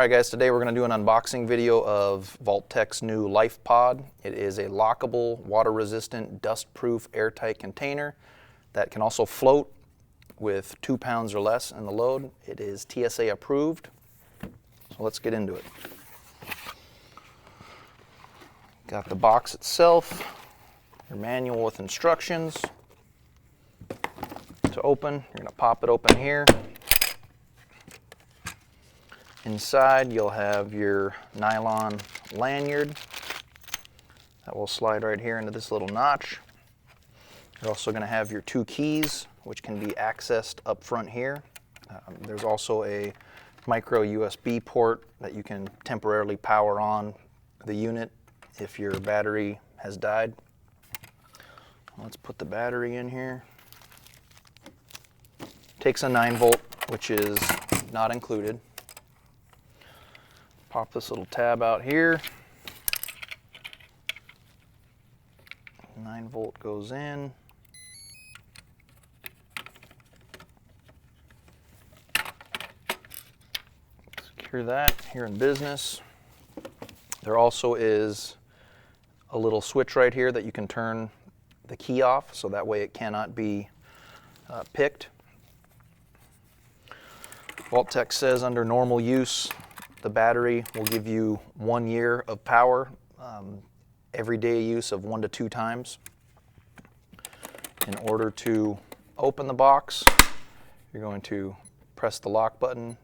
Alright guys, today we're going to do an unboxing video of Vaultek's new LifePod. It is a lockable, water-resistant, dust-proof, airtight container that can also float with 2 pounds or less in the load. It is TSA approved, so let's get into it. Got the box itself, your manual with instructions. To open, you're going to pop it open here. Inside you'll have your nylon lanyard that will slide right here into this little notch. You're also going to have your 2 keys, which can be accessed up front here. There's also a micro USB port that you can temporarily power on the unit if your battery has died. Let's put the battery in here. Takes a 9-volt, which is not included. Pop this little tab out here. 9-volt goes in. Secure that here in business. There also is a little switch right here that you can turn the key off, so that way it cannot be picked. Vaultek says under normal use, the battery will give you 1 year of power, everyday use of 1 to 2 times. In order to open the box, you're going to press the lock button,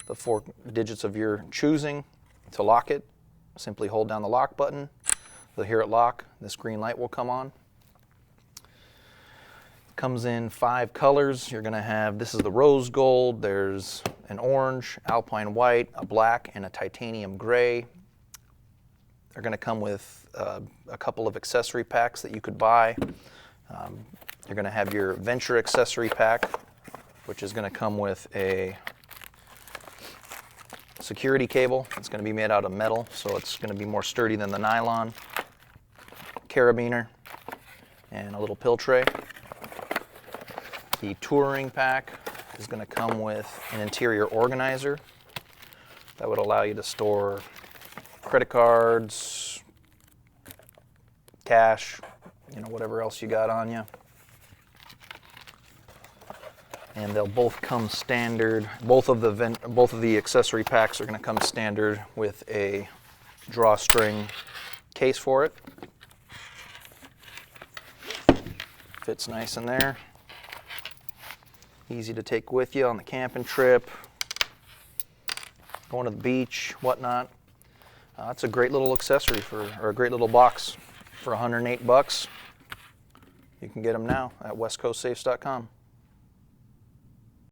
the 4 digits of your choosing. To lock it, simply hold down the lock button. You'll hear it lock, this green light will come on. Comes in 5 colors. You're going to have, this is the rose gold, there's an orange, alpine white, a black, and a titanium gray. They're going to come with a couple of accessory packs that you could buy. You're going to have your Venture accessory pack, which is going to come with a security cable. It's going to be made out of metal, so it's going to be more sturdy than the nylon. Carabiner, and a little pill tray. The touring pack is going to come with an interior organizer that would allow you to store credit cards, cash, whatever else you got on you. And they'll both come standard. Both of the accessory packs are going to come standard with a drawstring case for it. Fits nice in there. Easy to take with you on the camping trip, going to the beach, whatnot. It's a great little accessory or a great little box for $108. You can get them now at westcoastsafes.com.